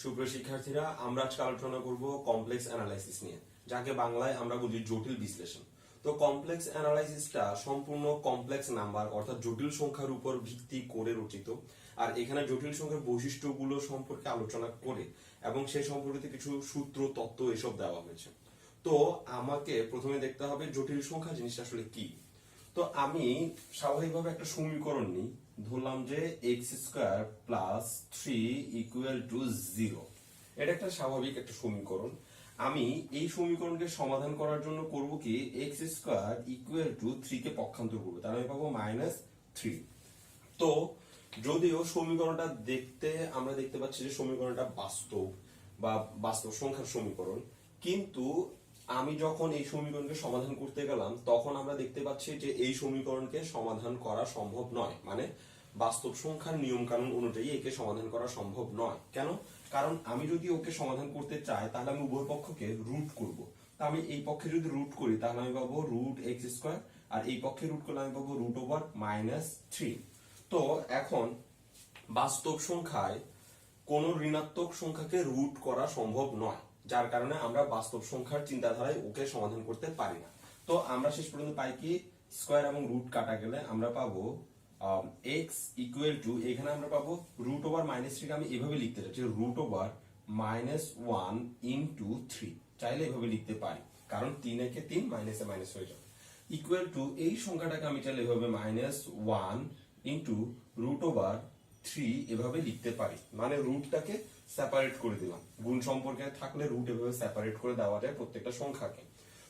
সুপ্রিয় শিক্ষার্থীরা, আমরা আজকে আলোচনা করব কমপ্লেক্স অ্যানালাইসিস নিয়ে, যাকে বাংলায় আমরা বলি জটিল বিশ্লেষণ। তো কমপ্লেক্স অ্যানালাইসিসটা সম্পূর্ণ কমপ্লেক্স নাম্বার অর্থাৎ জটিল সংখ্যার উপর ভিত্তি করে রচিত। আর এখানে জটিল সংখ্যার বৈশিষ্ট্যগুলো সম্পর্কে আলোচনা করে এবং সেই সম্পর্কিত কিছু সূত্র তত্ত্ব এসব দেওয়া হয়েছে। তো আমাকে প্রথমে দেখতে হবে জটিল সংখ্যা জিনিসটা আসলে কি। তো আমি স্বাভাবিকভাবে একটা সমীকরণ নিই, ধরলাম যে x square plus 3 equal to 0। এটা একটা স্বাভাবিক একটা সমীকরণ। আমি এই সমীকরণকে সমাধান করার জন্য করব কি, এক্স স্কোয়ার ইকুয়াল টু 3 কে পক্ষান্তর করবো, তাহলে আমি পাবো -3। তো যদিও সমীকরণটা দেখতে আমরা দেখতে পাচ্ছি যে সমীকরণটা বাস্তব বা বাস্তব সংখ্যার সমীকরণ, কিন্তু আমি যখন এই সমীকরণকে সমাধান করতে গেলাম তখন আমরা দেখতে পাচ্ছি যে এই সমীকরণকে সমাধান করা সম্ভব নয়। মানে বাস্তব সংখ্যার নিয়ম কানুন অনুযায়ী একে সমাধান করা সম্ভব নয়। কেন? কারণ আমি যদি ওকে সমাধান করতে চাই তাহলে আমি উভয় পক্ষকে রুট করব। তা আমি এই পক্ষে যদি রুট করি তাহলে আমি পাবো রুট এক্স স্কোয়ার, আর এই পক্ষে রুট করলে আমি পাবো √/-3। তো এখন বাস্তব সংখ্যায় কোন ঋণাত্মক সংখ্যাকে রুট করা সম্ভব নয়, যার কারণে আমরা বাস্তব সংখ্যার চিন্তাধারায় ওকে সমাধান করতে পারি না। তো আমরা শেষ পর্যন্ত পাই কি, স্কয়ার এবং রুট কাটা গেলে আমরা পাবো x ইকুয়াল টু, এখানে আমরা পাবো √/-3 কে আমি এভাবে লিখতে চাচ্ছি √/-1 ইনটু 3। চাইলে এভাবে লিখতে পারি, কারণ 3 একে 3, মাইনাসে মাইনাস হয়ে যাবে। ইকুয়াল টু এই সংখ্যাটাকে আমি চাইলে এভাবে -1 ইনটু √/3 এভাবে লিখতে পারি। মানে রুটটাকে সেপারেট করে দিলাম। গুণ সম্পর্কে থাকলে রুট এভাবে সেপারেট করে দেওয়া যায় প্রত্যেকটা সংখ্যাকে।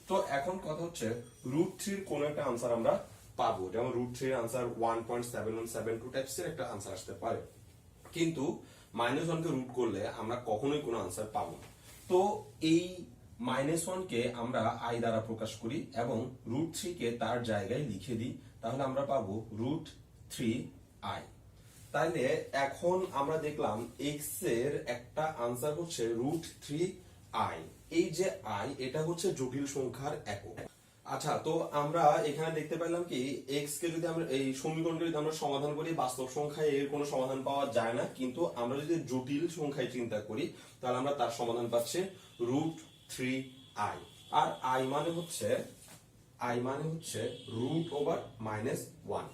তো এখন কথা হচ্ছে √3 কোন একটা আনসার আমরা পাবো, যেমন √3 এর আনসার 1.7172 টাইপসের একটা আনসার আসতে পারে, কিন্তু -1 কে রুট করলে আমরা কখনোই কোনো আনসার পাবো না। তো এই -1 কে আমরা i দ্বারা প্রকাশ করি এবং √3 কে তার জায়গায় লিখে দিই, তাহলে আমরা পাবো √3i। তাইলে এখন আমরা দেখলাম x এর একটা আনসার হচ্ছে √3i। এই যে i, এটা হচ্ছে জটিল সংখ্যার একক। আচ্ছা, তো আমরা এখানে দেখতে পেলাম কি, x কে যদি আমরা এই সমীকরণটা যদি আমরা সমাধান করি, বাস্তব সংখ্যায় এর কোনো সমাধান পাওয়া যায় না, কিন্তু আমরা যদি জটিল সংখ্যায় চিন্তা করি তাহলে আমরা তার সমাধান পাচ্ছি √3i। আর i মানে হচ্ছে √/-1।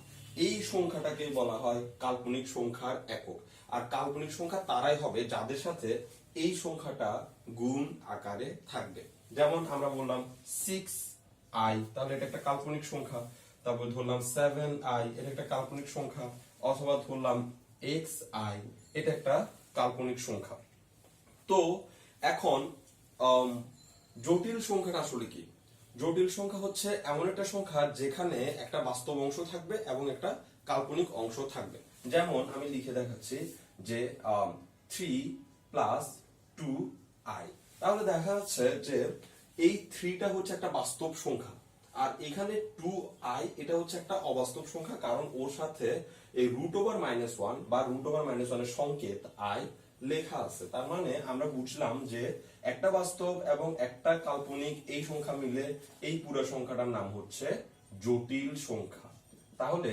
এই সংখ্যাটাকে বলা হয় কাল্পনিক সংখ্যার একক। আর কাল্পনিক সংখ্যা তারাই হবে যাদের সাথে এই সংখ্যাটা গুণ আকারে থাকবে। যেমন আমরা বললাম 6i, তাহলে এটা একটা কাল্পনিক সংখ্যা। তারপর ধরলাম 7i, এটা একটা কাল্পনিক সংখ্যা। অথবা ধরলাম xi, এটা একটা কাল্পনিক সংখ্যা। তো এখন জটিল সংখ্যাটা আসলে কি? জটিল সংখ্যা হচ্ছে এমন একটা সংখ্যা যেখানে একটা বাস্তব অংশ থাকবে এবং একটা কাল্পনিক অংশ থাকবে। যেমন আমি লিখে দেখাচ্ছি যে 3 + 2i। তাহলে দেখা যাচ্ছে যে এই 3টা হচ্ছে একটা বাস্তব সংখ্যা, আর এখানে 2i এটা হচ্ছে একটা অবাস্তব সংখ্যা, কারণ ওর সাথে এই √/-1 বা √/-1 এর সংকেত i লেখা আছে। তার মানে আমরা বুঝলাম যে একটা বাস্তব এবং একটা কাল্পনিক এই সংখ্যা মিলে এই পুরো সংখ্যাটার নাম হচ্ছে জটিল সংখ্যা। তাহলে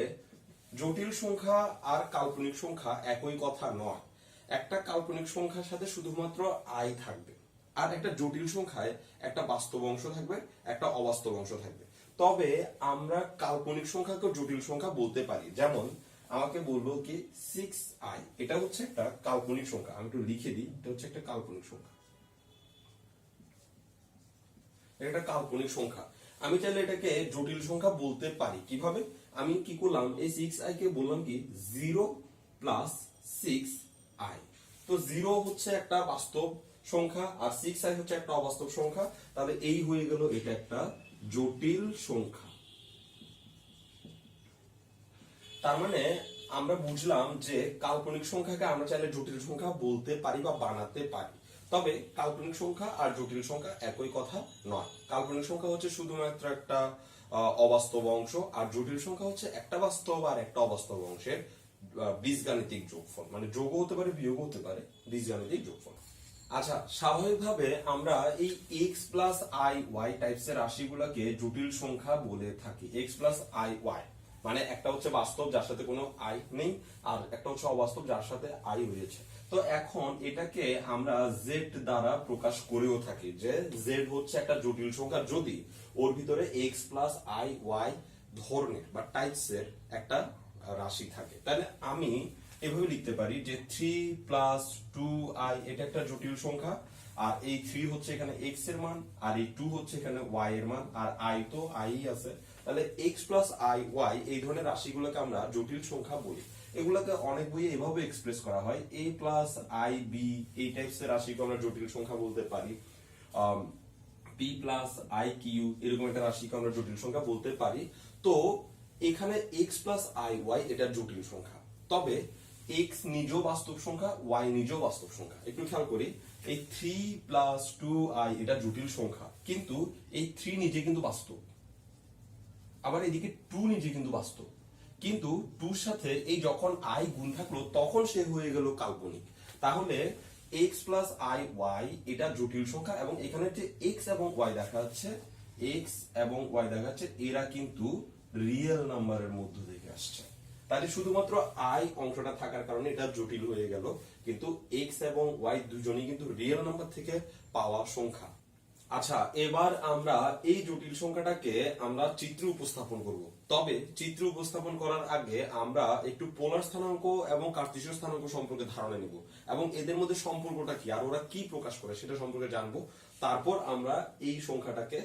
জটিল সংখ্যা আর কাল্পনিক সংখ্যা একই কথা নয়। একটা কাল্পনিক সংখ্যার সাথে শুধুমাত্র i থাকবে, আর একটা জটিল সংখ্যায় একটা বাস্তব অংশ থাকবে, একটা অবাস্তব অংশ থাকবে। তবে আমরা কাল্পনিক সংখ্যাকে জটিল সংখ্যা বলতে পারি। যেমন আমাকে বললো কি 6i, এটা হচ্ছে একটা কাল্পনিক সংখ্যা। আমি একটু লিখে দিই, এটা হচ্ছে একটা কাল্পনিক সংখ্যা। এটা একটা কাল্পনিক সংখ্যা। আমি চাইলে এটাকে জটিল সংখ্যা বলতে পারি। কিভাবে? আমি কি করলাম, এই 6i কে বললাম কি 0 + 6i। তো 0 হচ্ছে একটা বাস্তব সংখ্যা আর 6i হচ্ছে একটা অবাস্তব সংখ্যা। তাহলে এই হয়ে গেল এটা একটা জটিল সংখ্যা। তার মানে আমরা বুঝলাম যে কাল্পনিক সংখ্যাকে আমরা চাইলে জটিল সংখ্যা বলতে পারি বা বানাতে পারি। তবে কাল্পনিক সংখ্যা আর জটিল সংখ্যা একই কথা নয়। কাল্পনিক সংখ্যা হচ্ছে শুধুমাত্র একটা অবাস্তব অংশ, আর জটিল সংখ্যা হচ্ছে একটা বাস্তব আর একটা অবাস্তব অংশের বীজগাণিতিক যোগফল। মানে যোগও হতে পারে, বিয়োগও হতে পারে, বীজগাণিতিক যোগফল। আচ্ছা, স্বাভাবিকভাবে আমরা এই x + iy টাইপসের রাশিগুলোকে জটিল সংখ্যা বলে থাকি। x + iy মানে একটা হচ্ছে বাস্তব যার সাথে কোনো i নেই, আর একটা হচ্ছে অবাস্তব যার সাথে i রয়েছে। তো তো এখন এটাকে আমরা জেড দ্বারা প্রকাশ করেও থাকি, যে জেড হচ্ছে একটা জটিল সংখ্যা যদি ওর ভিতরে এক্স প্লাস আই ওয়াই ধরনের বা টাইপসের একটা রাশি থাকে। তাহলে আমি এভাবে লিখতে পারি যে 3+2i এটা একটা জটিল সংখ্যা, আর এই 3 হচ্ছে এখানে x এর মান, আর এই 2 হচ্ছে এখানে y এর মান, আর i তো i আছে। তাহলে x প্লাস i y এই ধরনের রাশিগুলোকে আমরা জটিল সংখ্যা বলি। এগুলোকে অনেক বইয়ে এভাবে এক্সপ্রেস করা হয়, a প্লাস i b এই টাইপসের রাশিকে আমরা জটিল সংখ্যা বলতে পারি, p প্লাস i q এরকম একটা রাশিকে আমরা জটিল সংখ্যা বলতে পারি। তো এখানে x প্লাস i y এটা জটিল সংখ্যা, তবে x নিজেও বাস্তব সংখ্যা, y নিজেও বাস্তব সংখ্যা। একটু খেয়াল করি, এই 3+2i এটা জটিল সংখ্যা, কিন্তু এই 3 নিজে কিন্তু বাস্তব, আবার এদিকে 2 নিজে কিন্তু বাস্তব, কিন্তু 2 সাথে এই যখন i গুণ থাকলো তখন সে হয়ে গেল কাল্পনিক। তাহলে x প্লাস i y এটা জটিল সংখ্যা, এবং এখানে যে x এবং y দেখা যাচ্ছে, x এবং y দেখা যাচ্ছে এরা কিন্তু রিয়েল নাম্বারের মধ্য থেকে আসছে। তাহলে শুধুমাত্র i অংশটা থাকার কারণে এটা জটিল হয়ে গেল, কিন্তু x এবং y দুজনেই কিন্তু রিয়েল নাম্বার থেকে পাওয়া সংখ্যা। আচ্ছা, এবার আমরা এই জটিল সংখ্যাটাকে আমরা চিত্রে উপস্থাপন করব। তবে চিত্রে উপস্থাপন করার আগে আমরা একটু পোলার স্থানাঙ্ক এবং কার্টেসীয় স্থানাঙ্ক সম্পর্কে ধারণা নিব, এবং এদের মধ্যে সম্পর্কটা কি আর ওরা কি প্রকাশ করে সেটা সম্পর্কে জানবো। তারপর আমরা এই সংখ্যাটাকে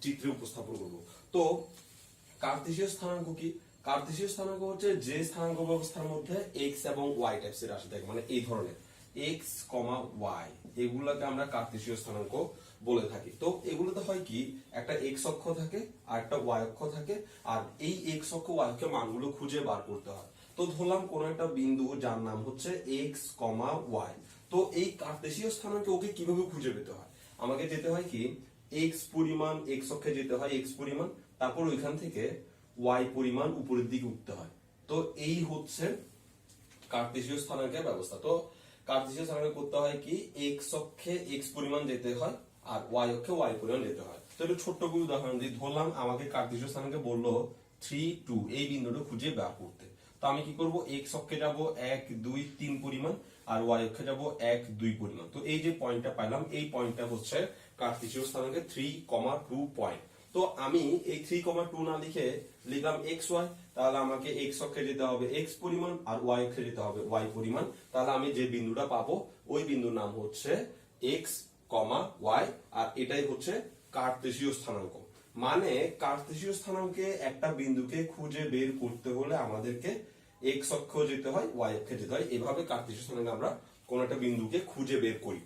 চিত্রে উপস্থাপন করব। তো কার্টেসীয় স্থানাঙ্ক কি? কার্টেসীয় স্থানাঙ্ক হচ্ছে যে স্থানাঙ্ক ব্যবস্থার মধ্যে x এবং y টাইপসের রাশি থাকে, মানে এই ধরনের x, y এগুলোকে আমরা কার্টেসীয় স্থানাঙ্ক বলে থাকি। তো এগুলোতে হয় কি, একটা x অক্ষ থাকে আর একটা y অক্ষ থাকে, আর এই x অক্ষ y অক্ষের মানগুলো খুঁজে বার করতে হয়। তো ধরলাম কোন একটা বিন্দু যার নাম হচ্ছে x, y। তো এই কার্টেসীয় স্থানাঙ্কে ওকে কিভাবে খুঁজে পেতে হয়? আমাকে যেতে হয় কি, x পরিমাণ x অক্ষে যেতে হয়, x পরিমাণ, তারপর ওইখান থেকে y পরিমাণ উপরের দিকে উঠতে হয়। তো এই হচ্ছে কার্টেসীয় স্থানাঙ্কের ব্যবস্থা। তো কার্টেসীয় স্থানাঙ্ক করতে হয় কি, x অক্ষে x পরিমাণ যেতে হয় আর y অক্ষে y পরিমাণ যেতে হয়। তো একটু ছোট্ট করে উদাহরণ দিই, ধরলাম আমাকে কার্টেসীয় স্থানাঙ্কে বললো 3, 2 এই বিন্দুটা খুঁজে বের করতে। তো আমি কি করব, x অক্ষে যাব 1, 2, 3 পরিমাণ, আর y অক্ষে যাব 1, 2 পরিমাণ। তো এই যে পয়েন্টটা পাইলাম, এই পয়েন্টটা হচ্ছে কার্টেসীয় স্থানাঙ্কে 3, 2 পয়েন্ট। তো আমি এই 3, 2 না লিখে লিখলাম xy, তাহলে আমাকে x অক্ষে যেতে হবে x পরিমাণ আর y অক্ষে যেতে হবে y পরিমাণ। তাহলে আমি যে বিন্দুটা পাবো ওই বিন্দুর নাম হচ্ছে x, y, আর এটাই হচ্ছে কার্টেসীয় স্থানাঙ্ক। মানে কার্টেসীয় স্থানাঙ্কে একটা বিন্দুকে খুঁজে বের করতে হলে আমাদেরকে x অক্ষে যেতে হয়, y অক্ষে যেতে হয়। এভাবে কার্টেসীয় স্থানাঙ্কে আমরা কোন একটা বিন্দুকে খুঁজে বের করি।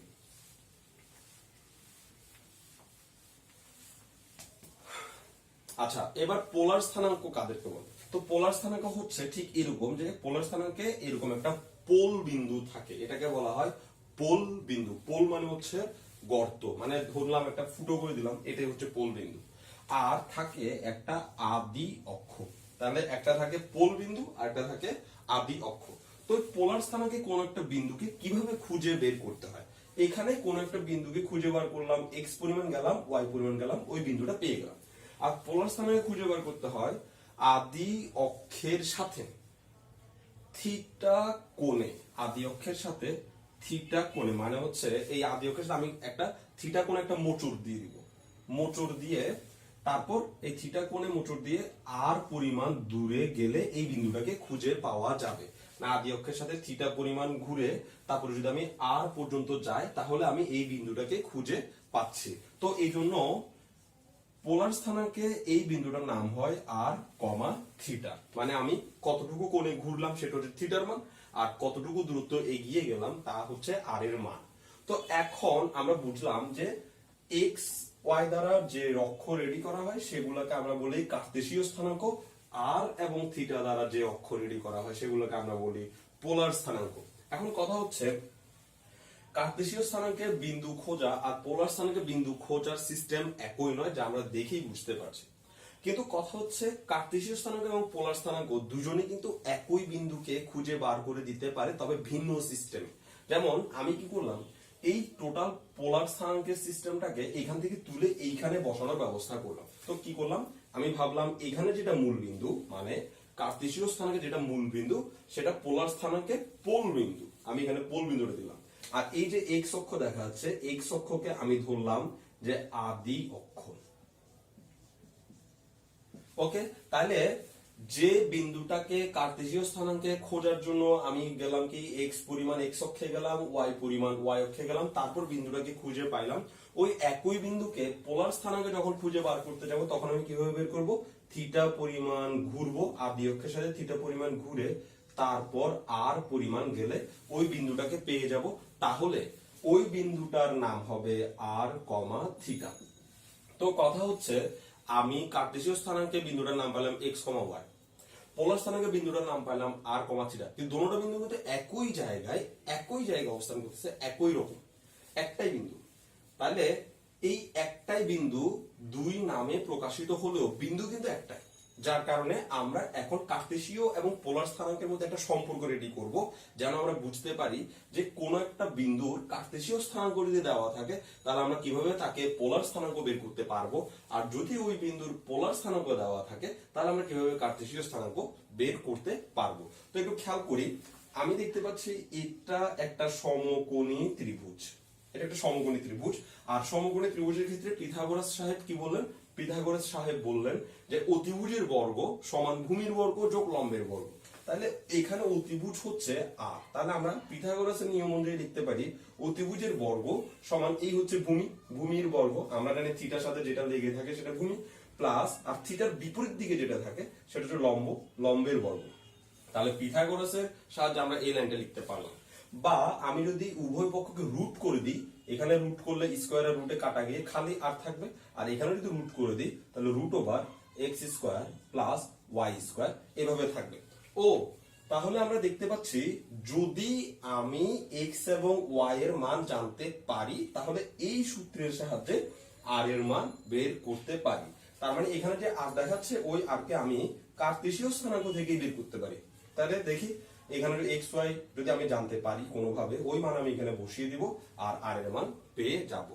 আচ্ছা, এবার পোলার স্থানাঙ্ক কাদেরকে বলে? তো পোলার স্থানাঙ্ক হচ্ছে ঠিক এরকম, যে পোলার স্থানাঙ্কে এরকম একটা পোল বিন্দু থাকে, এটাকে বলা হয় পোল বিন্দু। পোল মানে হচ্ছে গর্ত, মানে ধরলাম একটা ফুটো করে দিলাম, এটাই হচ্ছে পোল বিন্দু। আর থাকে একটা আদি অক্ষ, তাহলে একটা থাকে পোল বিন্দু আর একটা থাকে আদি অক্ষ। তো পোলার স্থানাঙ্কে কোন একটা বিন্দুকে কিভাবে খুঁজে বের করতে হয়? এখানে কোন একটা বিন্দুকে খুঁজে বার করলাম, x পরিমাণ গেলাম, y পরিমাণ গেলাম, ওই বিন্দুটা পেয়ে গেলাম। আর পোলার স্থানাঙ্কে খুঁজে বার করতে হয় আদি অক্ষের সাথে থিটা কোণে, আদি অক্ষের সাথে থিটা কোণে, মানে হচ্ছে এই আদি অক্ষের সাথে আমি একটা থিটা কোণে একটা মোচড় দিয়ে দিব, মোচড় দিয়ে তারপর এই থিটা কোণে মোচড় দিয়ে আর পরিমাণ দূরে গেলে এই বিন্দুটাকে খুঁজে পাওয়া যাবে। না আদি অক্ষের সাথে থিটা পরিমাণ ঘুরে তারপরে যদি আমি আর পর্যন্ত যাই তাহলে আমি এই বিন্দুটাকে খুঁজে পাচ্ছি। তো এই জন্য পোলার স্থানাঙ্কে এই বিন্দুটার নাম হয় আর, থিটা। মানে আমি কতটুকু কোণে ঘুরলাম সেটা হচ্ছে থিটার মান, আর কতটুকু দূরত্ব এগিয়ে গেলাম তা হচ্ছে আর এর মান। তো এখন আমরা বুঝলাম যে এক্স ওয়াই দ্বারা যে অক্ষ রেডি করা হয় সেগুলোকে আমরা বলি কার্টেসীয় স্থানাঙ্ক, আর এবং থিটা দ্বারা যে অক্ষ রেডি করা হয় সেগুলোকে আমরা বলি পোলার স্থানাঙ্ক। এখন কথা হচ্ছে কার্টেসীয় স্থানাঙ্কে বিন্দু খোঁজা আর পোলার স্থানাঙ্কে বিন্দু খোঁজার সিস্টেম একই নয়, যা আমরা দেখেই বুঝতে পারছি। কিন্তু কথা হচ্ছে কার্টেসীয় স্থানাঙ্ক এবং পোলার স্থানাঙ্ক দুজনেই কিন্তু একই বিন্দুকে খুঁজে বার করে দিতে পারে, তবে ভিন্ন সিস্টেমে। যেমন আমি কি করলাম, এই টোটাল পোলার স্থানাঙ্কের সিস্টেমটাকে এখান থেকে তুলে এইখানে বসানোর ব্যবস্থা করলাম। তো কি করলাম, আমি ভাবলাম এখানে যেটা মূল বিন্দু, মানে কার্টেসীয় স্থানাঙ্কে যেটা মূল বিন্দু সেটা পোলার স্থানাঙ্কে পোল বিন্দু। আমি এখানে পোল বিন্দুটা দিলাম। আর এই যে এক্স অক্ষ দেখা যাচ্ছে, এক্স অক্ষকে আমি ধরলাম যে আদি অক্ষ। ওকে, তাহলে যে বিন্দুটাকে কার্তেশীয় স্থানাঙ্কে খোঁজার জন্য আমি গেলাম কি এক্স পরিমাণ এক্স অক্ষে গেলাম, ওয়াই পরিমাণ ওয়াই অক্ষে গেলাম, তারপর বিন্দুটাকে খুঁজে পাইলাম, ওই একই বিন্দুকে পোলার স্থানাঙ্কে যখন খুঁজে বার করতে যাব তখন আমি কিভাবে বের করব? থিটা পরিমাণ ঘুরবো, আদি অক্ষের সাথে থিটা পরিমাণ ঘুরে তারপর আর পরিমাণ গেলে ওই বিন্দুটাকে পেয়ে যাব। তাহলে ওই বিন্দুটার নাম হবে আর কমা থিটা। তো কথা হচ্ছে আমি কার্টেসীয় স্থানাঙ্কে বিন্দুটার নাম পেলাম এক্স কমা ওয়াই, পোলার স্থানাঙ্কে বিন্দুটার নাম পেলাম আর কমা থিটা, কিন্তু দুটোটা বিন্দু কিন্তু একই জায়গায় অবস্থান করতেছে, একই রকম একটাই বিন্দু। তাহলে এই একটাই বিন্দু দুই নামে প্রকাশিত হলেও বিন্দু কিন্তু একটাই, যার কারণে আমরা এখন কার্টেসীয় এবং পোলার স্থানাঙ্কের মধ্যে একটা সম্পর্ক রেডি করব, যেন আমরা বুঝতে পারি যে কোন একটা বিন্দুর কার্টেসীয় স্থানাঙ্ক যদি দেওয়া থাকে তাহলে আমরা কিভাবে তাকে পোলার স্থানাঙ্ক বের করতে পারবো, আর যদি ওই বিন্দুর পোলার স্থানাঙ্ক দেওয়া থাকে তাহলে আমরা কিভাবে কার্টেসীয় স্থানাঙ্ক বের করতে পারবো। তো একটু খেয়াল করি, আমি দেখতে পাচ্ছি এটা একটা সমকোণী ত্রিভুজ, এটা একটা সমকোণী ত্রিভুজ। আর সমকোণী ত্রিভুজের ক্ষেত্রে পিথাগোরাস সাহেব কি বললেন? পিথাগোরাস সাহেব বললেন যে অতিভুজের বর্গ সমান ভূমির বর্গ যোগ লম্বের বর্গ। তাহলে এখানে অতিভুজ হচ্ছে আর, তাহলে আমরা পিথাগোরাসের নিয়ম অনুযায়ী লিখতে পারি অতিভুজের বর্গ সমান এই হচ্ছে ভূমি, ভূমির বর্গ আমরা জানি থিটার সাথে যেটা লেগে থাকে সেটা ভূমি, প্লাস আর থিটার বিপরীত দিকে যেটা থাকে সেটা হচ্ছে লম্ব, লম্বের বর্গ। তাহলে পিথাগোরাসের সাহায্যে আমরা এই লাইনটা লিখতে পারলাম। বা আমি যদি উভয় পক্ষকে রুট করে দিই, এখানে রুট করলে স্কোয়ারের রুটে কাটা গিয়ে খালি আর থাকবে, আর এখানে যদি রুট করে দিই তাহলে root over X square plus Y square এভাবে থাকবে। ও তাহলে আমরা দেখতে পাচ্ছি যদি আমি এক্স এবং ওয়াই এর মান জানতে পারি তাহলে এই সূত্রের সাহায্যে আর এর মান বের করতে পারি। তার মানে এখানে যে আর দেখাচ্ছে ওই আরকে আমি কার্তেশীয় স্থানাঙ্ক থেকেই বের করতে পারি। তাহলে দেখি এখানে এক্স ওয়াই যদি আমি জানতে পারি কোনোভাবে, ওই মান আমি এখানে বসিয়ে দিব আর আর এর মান পেয়ে যাব।